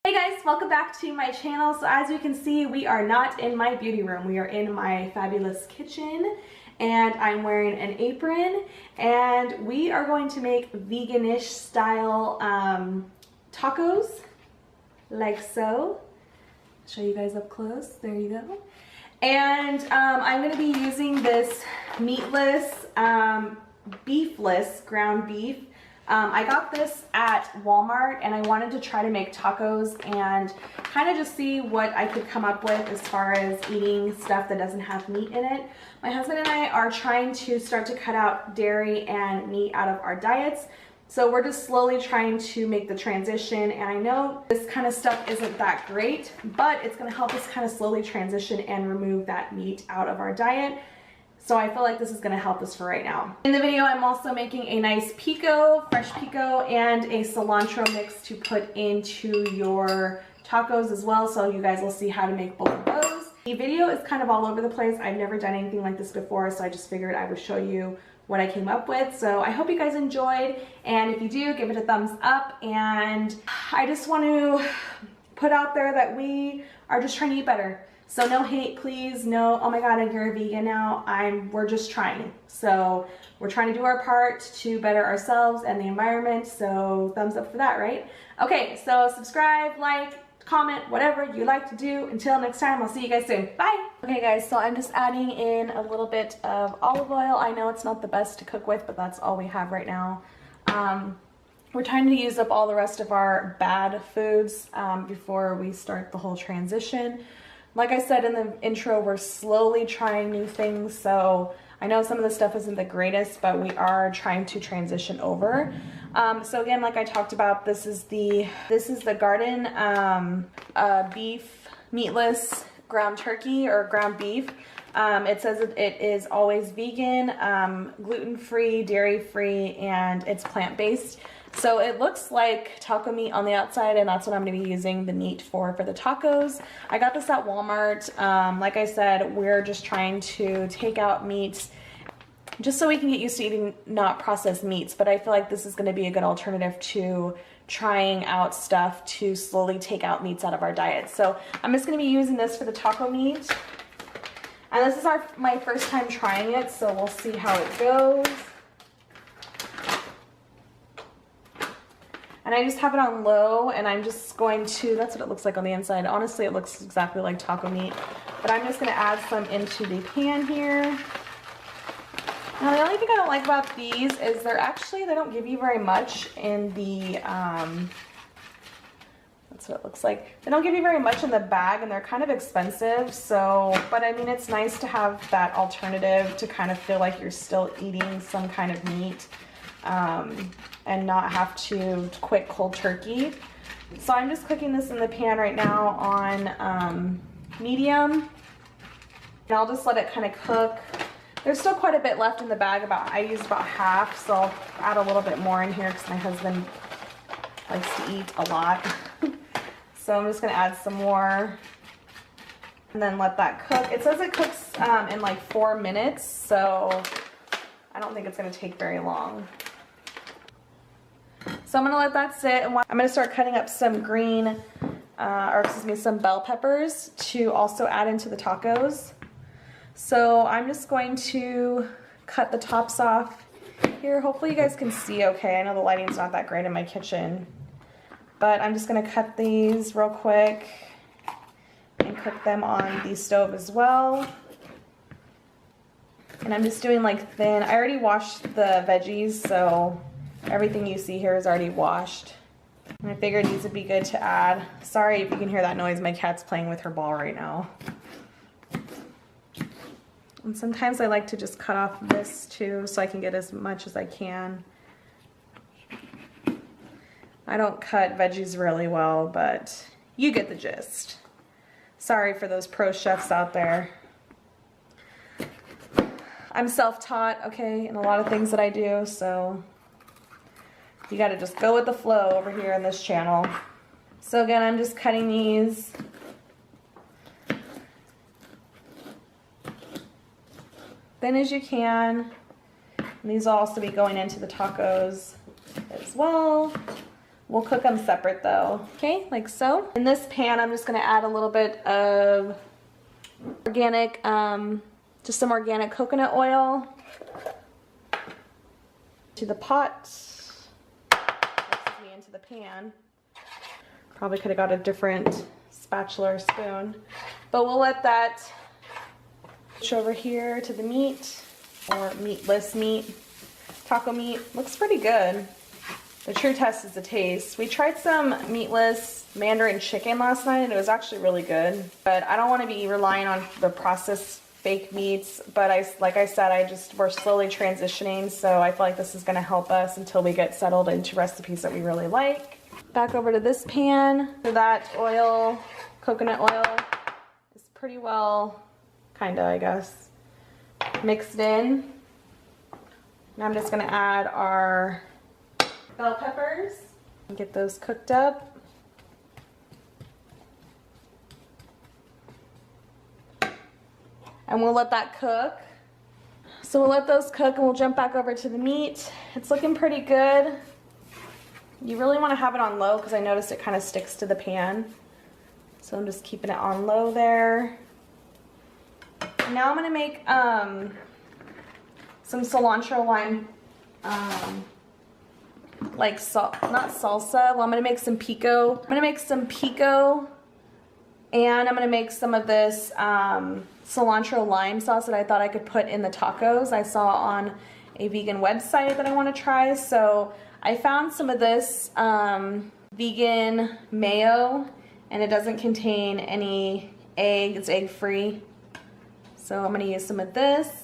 Hey guys, welcome back to my channel. So as you can see, we are not in my beauty room. We are in my fabulous kitchen and I'm wearing an apron and we are going to make veganish style tacos like so. Show you guys up close. There you go. And I'm going to be using this meatless, beefless ground beef. I got this at Walmart and I wanted to try to make tacos and kind of just see what I could come up with as far as eating stuff that doesn't have meat in it. My husband and I are trying to start to cut out dairy and meat out of our diets. So we're just slowly trying to make the transition, and I know this kind of stuff isn't that great, but it's going to help us kind of slowly transition and remove that meat out of our diet. So I feel like this is going to help us for right now. In the video, I'm also making a nice pico, fresh pico, and a cilantro mix to put into your tacos as well. So you guys will see how to make both of those. The video is kind of all over the place. I've never done anything like this before, so I just figured I would show you what I came up with. So I hope you guys enjoyed, and if you do, give it a thumbs up. And I just want to put out there that we are just trying to eat better. So no hate, please. No, oh my God, you're a vegan now. We're just trying. So we're trying to do our part to better ourselves and the environment. So thumbs up for that, right? Okay, so subscribe, like, comment, whatever you like to do. Until next time, I'll see you guys soon. Bye. Okay guys, so I'm just adding in a little bit of olive oil. I know it's not the best to cook with, but that's all we have right now. We're trying to use up all the rest of our bad foods before we start the whole transition. Like I said in the intro, we're slowly trying new things, so I know some of the stuff isn't the greatest, but we are trying to transition over. So again, like I talked about, this is the Gardein beef meatless ground turkey or ground beef. It says it is always vegan, gluten-free, dairy-free, and it's plant-based. So it looks like taco meat on the outside, and that's what I'm going to be using the meat for the tacos. I got this at Walmart. Like I said, we're just trying to take out meats just so we can get used to eating not processed meats, but I feel like this is going to be a good alternative to trying out stuff to slowly take out meats out of our diet. So I'm just going to be using this for the taco meat. And this is my first time trying it, so we'll see how it goes. And I just have it on low, and I'm just going to, that's what it looks like on the inside. Honestly, it looks exactly like taco meat. But I'm just going to add some into the pan here. Now, the only thing I don't like about these is they don't give you very much in the, that's what it looks like. They don't give you very much in the bag, and they're kind of expensive. So, but I mean, it's nice to have that alternative to kind of feel like you're still eating some kind of meat. And not have to quit cold turkey. So I'm just cooking this in the pan right now on medium, and I'll just let it kind of cook. There's still quite a bit left in the bag. I used about half, so I'll add a little bit more in here because my husband likes to eat a lot. So I'm just going to add some more and then let that cook. It says it cooks in like 4 minutes, so I don't think it's going to take very long. So I'm going to let that sit, and I'm going to start cutting up some some bell peppers to also add into the tacos. So I'm just going to cut the tops off here. Hopefully you guys can see okay. I know the lighting's not that great in my kitchen, but I'm just going to cut these real quick and cook them on the stove as well. And I'm just doing like thin. I already washed the veggies, so everything you see here is already washed. And I figured these would be good to add. Sorry if you can hear that noise. My cat's playing with her ball right now. And sometimes I like to just cut off this too so I can get as much as I can. I don't cut veggies really well, but you get the gist. Sorry for those pro chefs out there. I'm self-taught, okay, in a lot of things that I do, so you gotta just go with the flow over here in this channel. So again, I'm just cutting these. Thin as you can. And these will also be going into the tacos as well. We'll cook them separate though. Okay, like so. In this pan, I'm just gonna add a little bit of organic, just some organic coconut oil to the pot. Into the pan. Probably could have got a different spatula or spoon, but we'll let that switch over here to the meat, or meatless meat. Taco meat looks pretty good. The true test is the taste. We tried some meatless Mandarin chicken last night and it was actually really good, but I don't want to be relying on the processed fake meats, but like I said, we're slowly transitioning, so I feel like this is going to help us until we get settled into recipes that we really like. Back over to this pan. So that oil, coconut oil, is pretty well, kinda, I guess, mixed in. And I'm just going to add our bell peppers and get those cooked up. And we'll let that cook. So we'll let those cook and we'll jump back over to the meat. It's looking pretty good. You really want to have it on low because I noticed it kind of sticks to the pan. So I'm just keeping it on low there. Now I'm going to make some cilantro lime, like not salsa. Well, I'm going to make some pico. I'm going to make some pico, and I'm going to make some of this cilantro lime sauce that I thought I could put in the tacos I saw on a vegan website that I want to try. So I found some of this vegan mayo, and it doesn't contain any egg. It's egg free. So I'm going to use some of this.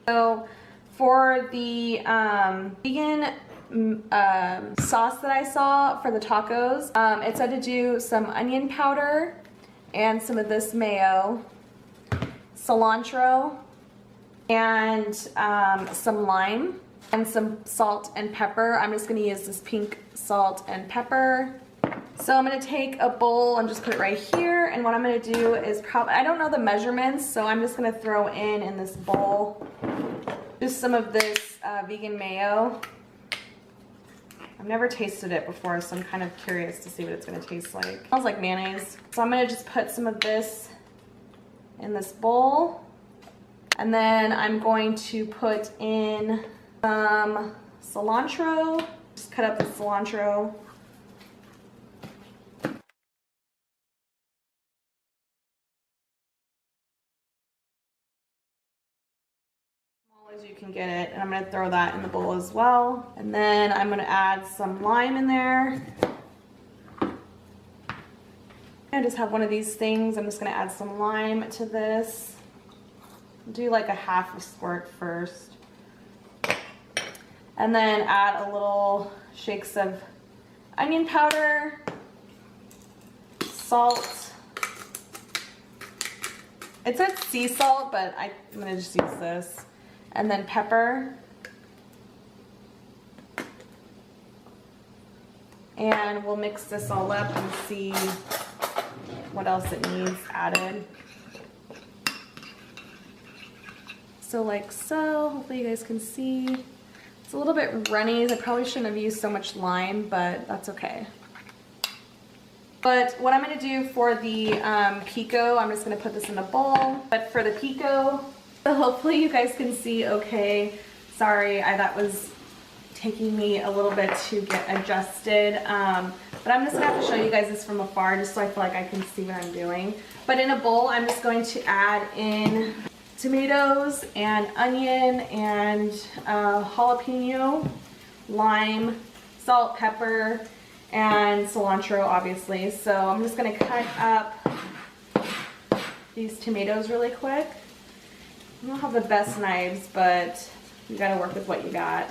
So for the vegan sauce that I saw for the tacos, it said to do some onion powder and some of this mayo, cilantro, and some lime, and some salt and pepper. I'm just going to use this pink salt and pepper. So I'm going to take a bowl and just put it right here, and what I'm going to do is I don't know the measurements, so I'm just going to throw in this bowl just some of this vegan mayo. I've never tasted it before, so I'm kind of curious to see what it's going to taste like. It smells like mayonnaise. So I'm going to just put some of this in this bowl, and then I'm going to put in some cilantro. Just cut up the cilantro. As you can get it, and I'm going to throw that in the bowl as well. And then I'm going to add some lime in there. I just have one of these things. I'm just going to add some lime to this. Do like a half a squirt first. And then add a little shakes of onion powder, salt. It said sea salt, but I'm going to just use this. And then pepper. And we'll mix this all up and see what else it needs added. So like so, hopefully you guys can see. It's a little bit runny. I probably shouldn't have used so much lime, but that's okay. But what I'm going to do for the pico, I'm just going to put this in a bowl. But for the pico, so hopefully you guys can see okay. Sorry, that was taking me a little bit to get adjusted. But I'm just going to have to show you guys this from afar just so I feel like I can see what I'm doing. But in a bowl, I'm just going to add in tomatoes and onion and jalapeno, lime, salt, pepper, and cilantro, obviously. So I'm just going to cut up these tomatoes really quick. I don't have the best knives, but you gotta work with what you got.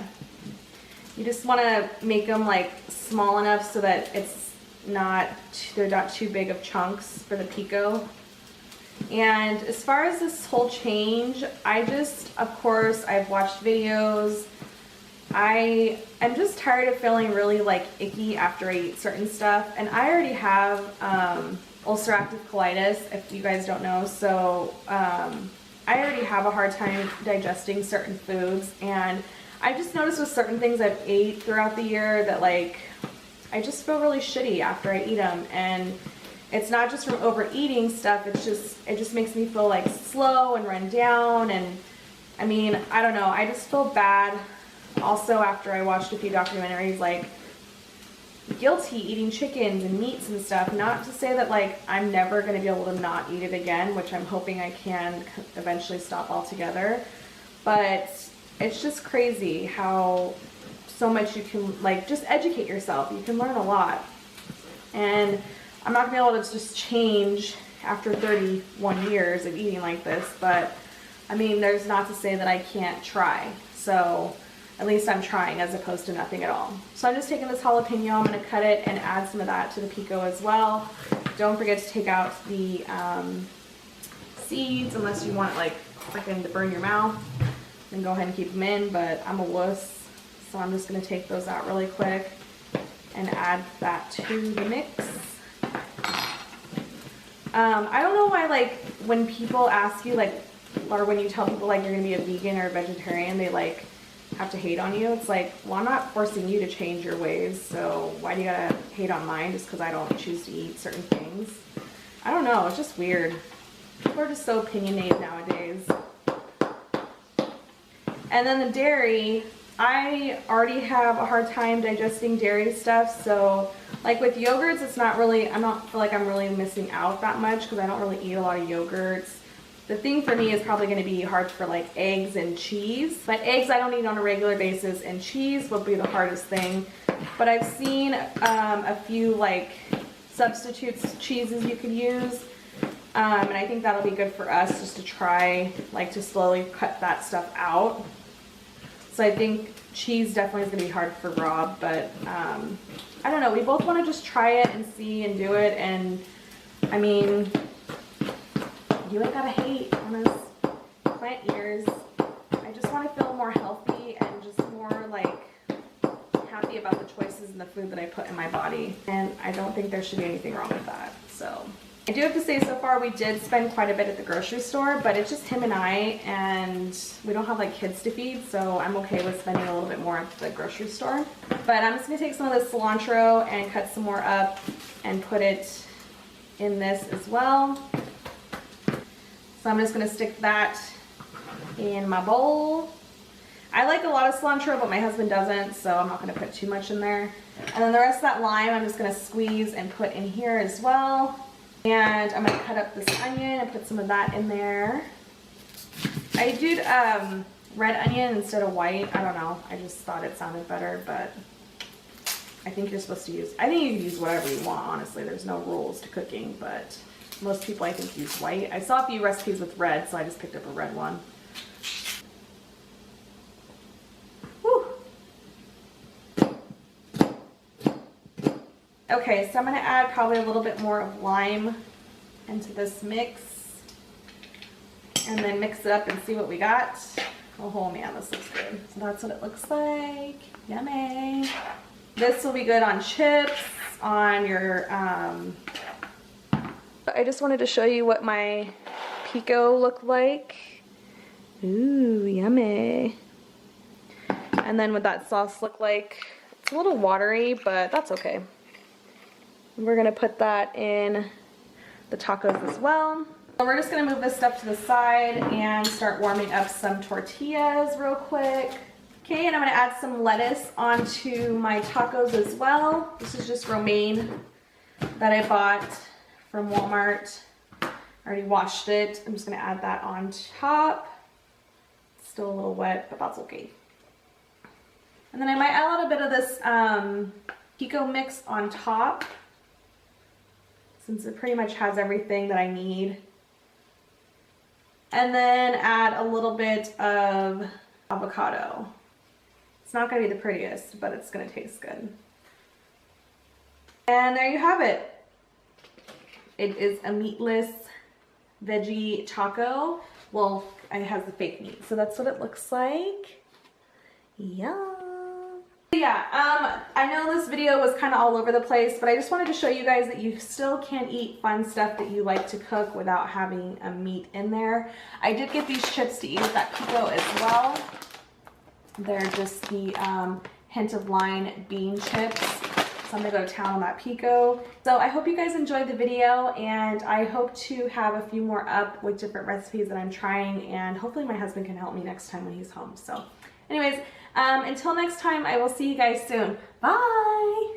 You just want to make them like small enough so that they're not too big of chunks for the pico. And as far as this whole change, of course, I've watched videos. I'm just tired of feeling really like icky after I eat certain stuff, and I already have ulcerative colitis, if you guys don't know. So I already have a hard time digesting certain foods, and I just noticed with certain things I've ate throughout the year that like I just feel really shitty after I eat them. And it's not just from overeating stuff, it just makes me feel like slow and run down. And I mean, I don't know, I just feel bad also after I watched a few documentaries, like guilty eating chickens and meats and stuff. Not to say that like I'm never going to be able to not eat it again, which I'm hoping I can eventually stop altogether, but it's just crazy how so much you can, like, just educate yourself. You can learn a lot. And I'm not gonna be able to just change after 31 years of eating like this, but I mean, there's not to say that I can't try. So at least I'm trying as opposed to nothing at all. So I'm just taking this jalapeno, I'm gonna cut it and add some of that to the pico as well. Don't forget to take out the seeds unless you want like freaking to burn your mouth. Then go ahead and keep them in, but I'm a wuss. So I'm just gonna take those out really quick and add that to the mix. I don't know why, like, when people ask you, like, or when you tell people, like, you're gonna be a vegan or a vegetarian, they, like, have to hate on you. It's like, well, I'm not forcing you to change your ways, so why do you gotta hate on mine just because I don't choose to eat certain things? I don't know, it's just weird. People are just so opinionated nowadays. And then the dairy, I already have a hard time digesting dairy stuff, so like with yogurts, it's not really, I don't feel like I'm really missing out that much because I don't really eat a lot of yogurts. The thing for me is probably going to be hard for like eggs and cheese, but eggs I don't eat on a regular basis, and cheese will be the hardest thing. But I've seen a few like substitutes cheeses you could use, and I think that'll be good for us just to try, like, to slowly cut that stuff out. So I think cheese definitely is going to be hard for Rob, but I don't know. We both want to just try it and see and do it. And I mean, you ain't gotta hate on us plant eaters. I just want to feel more healthy and just more like happy about the choices and the food that I put in my body. And I don't think there should be anything wrong with that. So I do have to say, so far we did spend quite a bit at the grocery store, but it's just him and I, and we don't have like kids to feed, so I'm okay with spending a little bit more at the grocery store. But I'm just gonna take some of this cilantro and cut some more up and put it in this as well. So I'm just gonna stick that in my bowl. I like a lot of cilantro, but my husband doesn't, so I'm not gonna put too much in there. And then the rest of that lime I'm just gonna squeeze and put in here as well. And I'm going to cut up this onion and put some of that in there. I did red onion instead of white. I don't know. I just thought it sounded better, but I think you're supposed to use, I think you can use whatever you want, honestly. There's no rules to cooking, but most people I think use white. I saw a few recipes with red, so I just picked up a red one. Okay, so I'm going to add probably a little bit more of lime into this mix and then mix it up and see what we got. Oh man, this looks good. So that's what it looks like. Yummy. This will be good on chips, on your, I just wanted to show you what my pico looked like. Ooh, yummy. And then what that sauce looked like. It's a little watery, but that's okay. We're gonna put that in the tacos as well. So we're just gonna move this stuff to the side and start warming up some tortillas real quick. Okay, and I'm gonna add some lettuce onto my tacos as well. This is just romaine that I bought from Walmart. I already washed it. I'm just gonna add that on top. It's still a little wet, but that's okay. And then I might add a little bit of this pico mix on top, since it pretty much has everything that I need. And then add a little bit of avocado. It's not gonna be the prettiest, but it's gonna taste good. And there you have it. It is a meatless veggie taco. Well, it has the fake meat, so that's what it looks like. Yum. Yeah, I know this video was kind of all over the place, but I just wanted to show you guys that you still can eat fun stuff that you like to cook without having a meat in there. I did get these chips to eat with that pico as well. They're just the hint of line bean chips. So I'm gonna go to town on that Pico. So I hope you guys enjoyed the video, and I hope to have a few more up with different recipes that I'm trying, and hopefully my husband can help me next time when he's home. So anyways, until next time, I will see you guys soon. Bye!